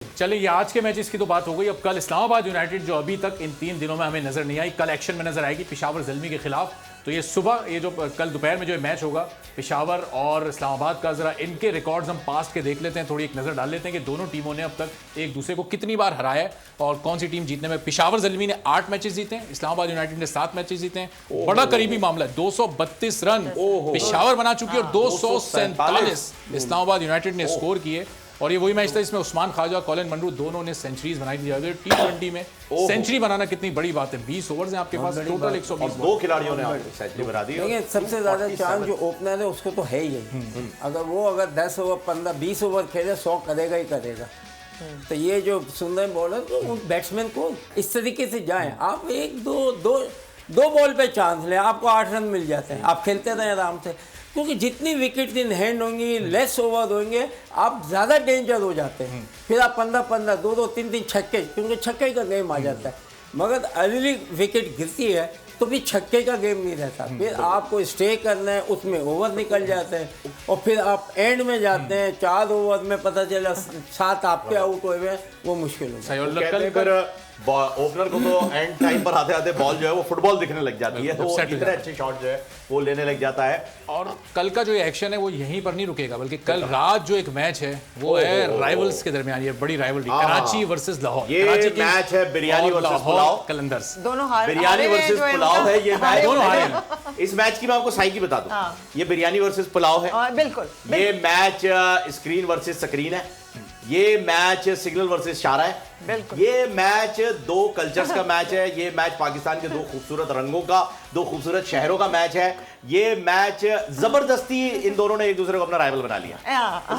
चलिए, ये आज के मैचेस की तो बात हो गई। अब कल इस्लामाबाद यूनाइटेड जो अभी तक इन 3 दिनों में हमें नजर नहीं आई, कल एक्शन में नजर आएगी पेशावर ज़ल्मी के खिलाफ। तो ये सुबह, ये जो कल दोपहर में जो मैच होगा पेशावर और इस्लामाबाद का, जरा इनके रिकॉर्ड्स हम पास्ट के देख लेते हैं, थोड़ी एक नजर डाल लेते हैं कि दोनों टीमों ने अब तक एक दूसरे को कितनी बार हराया है और कौन सी टीम जीतने में। पेशावर ज़ल्मी ने 8 मैचेस जीते हैं, इस्लामाबाद यूनाइटेड ने 7 मैचेस जीते हैं। बड़ा करीबी मामला है, 232 रन पेशावर बना चुकी है और 247 इस्लामाबाद यूनाइटेड ने स्कोर किए। और ये वही मैच था जिसमें उस्मान ख्वाजा, कॉलिन मंडरू दोनों ने सेंचुरीज बनाई थी। T20 में सेंचुरी बनाना कितनी बड़ी बात है। 20 ओवर्स हैं आपके पास, टोटल 120। दो खिलाड़ियों ने सेंचुरी बना दी। देखिए, सबसे ज्यादा चांस जो ओपनर है उसको तो है ही। अगर 10 ओवर 15 20 ओवर खेले 100 करेगा ही करेगा। तो ये जो सुंदर बॉलर तो उन बैट्समैन को इस तरीके से जाएं, आप एक दो बॉल पे चांस लें, आपको 8 रन मिल जाते हैं, आप खेलते रहें आराम से। क्योंकि जितनी विकेट इन हैंड होंगी, लेस ओवर होंगे, आप ज़्यादा डेंजर हो जाते हैं। फिर आप 15-15 2-2 3-3 छक्के, क्योंकि छक्के का गेम आ जाता है। मगर अर्ली विकेट गिरती है तो फिर छक्के का गेम नहीं रहता, फिर आपको स्टे करना है, उसमें ओवर निकल जाते हैं और फिर आप एंड में जाते हैं 4 ओवर में पता चला 7 आपके आउट हुए हैं, वो मुश्किल हो। ओपनर को तो एंड टाइम पर आते आते बॉल जो है वो फुटबॉल दिखने लग जाती है, तो इतने अच्छे शॉट जो है वो लेने लग जाता है। और कल का जो एक्शन है वो यहीं पर नहीं रुकेगा, बल्कि कल रात जो एक मैच है वो है राइवल्स के दरमियान, ये बड़ी राइवलरी, कराची वर्सेस लाहौर। ये मैच है बिरयानी वर्सेस पुलाव, कलंदर्स दोनों हार, बिरयानी वर्सेस पुलाव है ये मैच, दोनों हारे हैं। इस मैच की मैं आपको साई की बता दूं, ये बिरयानी वर्सेस पुलाव है। बिल्कुल। ये मैच स्क्रीन वर्सेस स्क्रीन है, ये मैच सिग्नल वर्सेस शारा है, ये मैच 2 कल्चर्स का मैच है, ये मैच पाकिस्तान के 2 खूबसूरत रंगों का, 2 खूबसूरत शहरों का मैच है। ये मैच जबरदस्ती इन दोनों ने एक दूसरे को अपना राइवल बना लिया,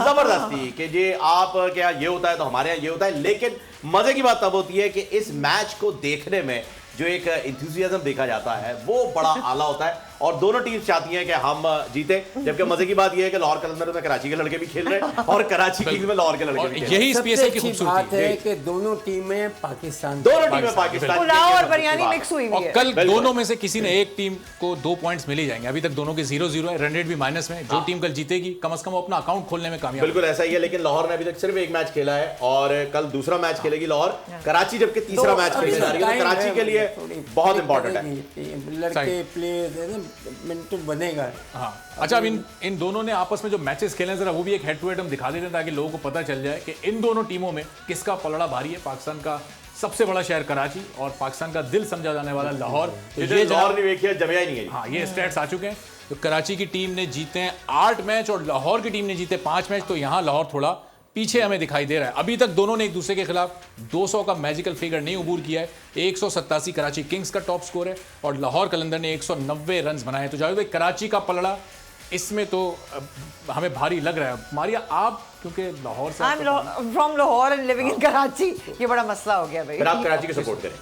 जबरदस्ती कि ये आप क्या ये होता है तो हमारे यहाँ ये होता है। लेकिन मजे की बात तब होती है कि इस मैच को देखने में जो एक इंथुसियाज्म देखा जाता है वो बड़ा आला होता है और दोनों टीम्स चाहती हैं कि हम जीते। जबकि मजे की बात यह है कि लाहौर कलंदर में कराची के लड़के भी खेल रहे हैं और कराची किंग्स में लाहौर के लड़के भी खेल रहे हैं। यही स्पेशल की खूबसूरती है कि दोनों टीमें पाकिस्तान पुलाव और बिरयानी मिक्स हुई है। कल दोनों में से किसी ने एक टीम को 2 पॉइंट्स मिल ही जाएंगे। अभी तक दोनों के 0-0 है, रन रेट भी माइनस में। जो टीम कल जीतेगी कम से कम अपना अकाउंट खोलने में कामयाब। बिल्कुल ऐसा ही है, लेकिन लाहौर ने अभी तक सिर्फ एक मैच खेला है और कल दूसरा मैच खेलेगी लाहौर। कराची जबकि तीसरा मैच खेलने जा रही है, तो कराची के लिए बहुत इंपॉर्टेंट है। लड़के प्लेयर मिनट बनेगा। हाँ, अच्छा, अब इन दोनों ने आपस में जो मैचेस खेले जरा वो भी एक हेड टू हेड हम दिखा देते हैं ताकि लोगों को पता चल जाए कि इन दोनों टीमों में किसका पलड़ा भारी है। पाकिस्तान का सबसे बड़ा शहर कराची और पाकिस्तान का दिल समझा जाने वाला लाहौर। तो ये लाहौर नहीं देखिए, जमिया ही नहीं है। हाँ, ये स्टैट्स आ चुके हैं। तो कराची की टीम ने जीते हैं 8 मैच और लाहौर की टीम ने जीते 5 मैच। तो यहाँ लाहौर थोड़ा पीछे हमें दिखाई दे रहा है। अभी तक दोनों ने एक दूसरे के खिलाफ 200 का मैजिकल फिगर नहीं अबूर किया है। 187 कराची किंग्स का टॉप स्कोर है और लाहौर कलंदर ने 190 रन बनाए। तो जावेद भाई, कराची का पलड़ा इसमें तो हमें भारी लग रहा है। मारिया, आप क्योंकि लाहौर से from Lahore and living in Karachi, ये बड़ा मसला हो गया भाई। फिर आप कराची को सपोर्ट करें।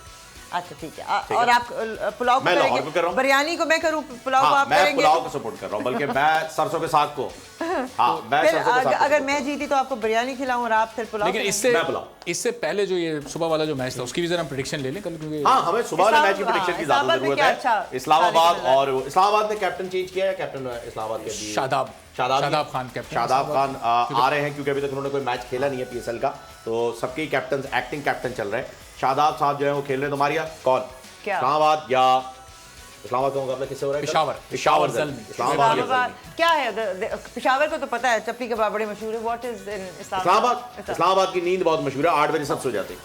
अच्छा ठीक है। और आप पुलाव को करेंगे, बिरयानी को मैं करूं, पुलाव को आप मैं करेंगे? पुलाव को सपोर्ट कर रहा हूं, बल्कि मैं सरसों के साग को। हाँ, मैं फिर सरसों के साग अगर मैं जीती तो आपको बिरयानी खिलाऊं और आप फिर पुलाव। लेकिन इससे पहले जो ये सुबह वाला जो मैच था उसकी भी जरा हम प्रेडिक्शन ले लें कल, क्योंकि हाँ, हमें सुबह वाले मैच की प्रेडिक्शन की ज्यादा जरूरत है। इस्लामाबाद, और इस्लामाबाद ने कैप्टन चेंज किया है, कैप्टन इस्लामाबाद के शादाब खान कैप्टन। शादाब खान आ रहे हैं क्योंकि अभी तक उन्होंने कोई मैच खेला नहीं है PSL का, तो सबके कैप्टन एक्टिंग कैप्टन चल रहे हैं। शादाब साहब जो है वो खेल रहे हैं। तो मारिया कौन, इस्लामाबाद या इस्लामाबाद का मुकाबला किससे हो रहा है? पेशावर इस्लामाबाद क्या है? पेशावर को तो पता है, चप्पी कबाब बड़े मशहूर है। What is in Islamabad? Islamabad की नींद बहुत मशहूर है, 8 बजे सब सो जाते हैं।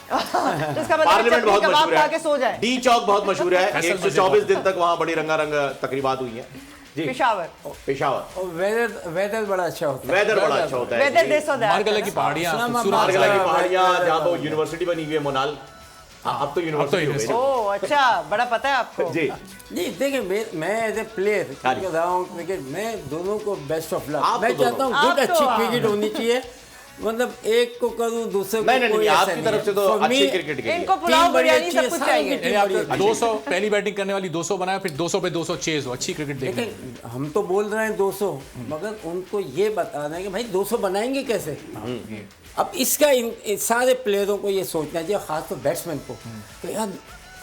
पार्लियामेंट बहुत मशहूर है, डी चौक बहुत मशहूर है, 124 दिन तक वहाँ बड़ी रंगारंग तकरीबात हुई है। पेशावर वेदर बड़ा अच्छा होता है। वेदर बड़ा अच्छा होता है। मारगला की पहाड़ियाँ, जहाँ वो यूनिवर्सिटी बनी हुई है मोनाल। अब तो यूनिवर्सिटी। ओह अच्छा, बड़ा पता है आपको। जी जी, देखिए मैं एज ए प्लेयर रहा हूँ क्रिकेट, मैं दोनों को बेस्ट ऑफ लक। मैं चाहता हूँ गुड अच्छी क्रिकेट होनी चाहिए, मतलब एक को करूं दूसरे को नहीं, आपकी तरफ से तो अच्छी क्रिकेट के लिए इनको पुलाव बिरयानी सब कुछ चाहिए। 200 पहली बैटिंग करने वाली 200 बनाया, फिर 200 पे 200 चेज हो, अच्छी क्रिकेट देखने। हम तो बोल रहे हैं 200, मगर उनको ये बताना है कि भाई 200 बनाएंगे कैसे। अब इसका इन सारे प्लेयरों को ये सोचना चाहिए, खासतौर बैट्समैन को, तो यार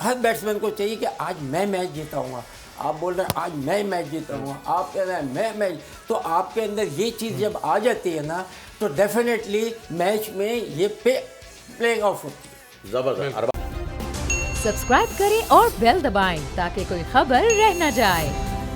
हर बैट्समैन को चाहिए कि आज मैं मैच जीताऊंगा। आप बोल रहे हैं आज मैं मैच जीताऊंगा, आप कह रहे हैं मैं मैच, तो आपके अंदर ये चीज़ जब आ जाती है ना, तो डेफिनेटली मैच में ये पे प्लेइंग ऑफ होती है। जबरदस्त। सब्सक्राइब करें और बेल दबाएं ताकि कोई खबर रह न जाए।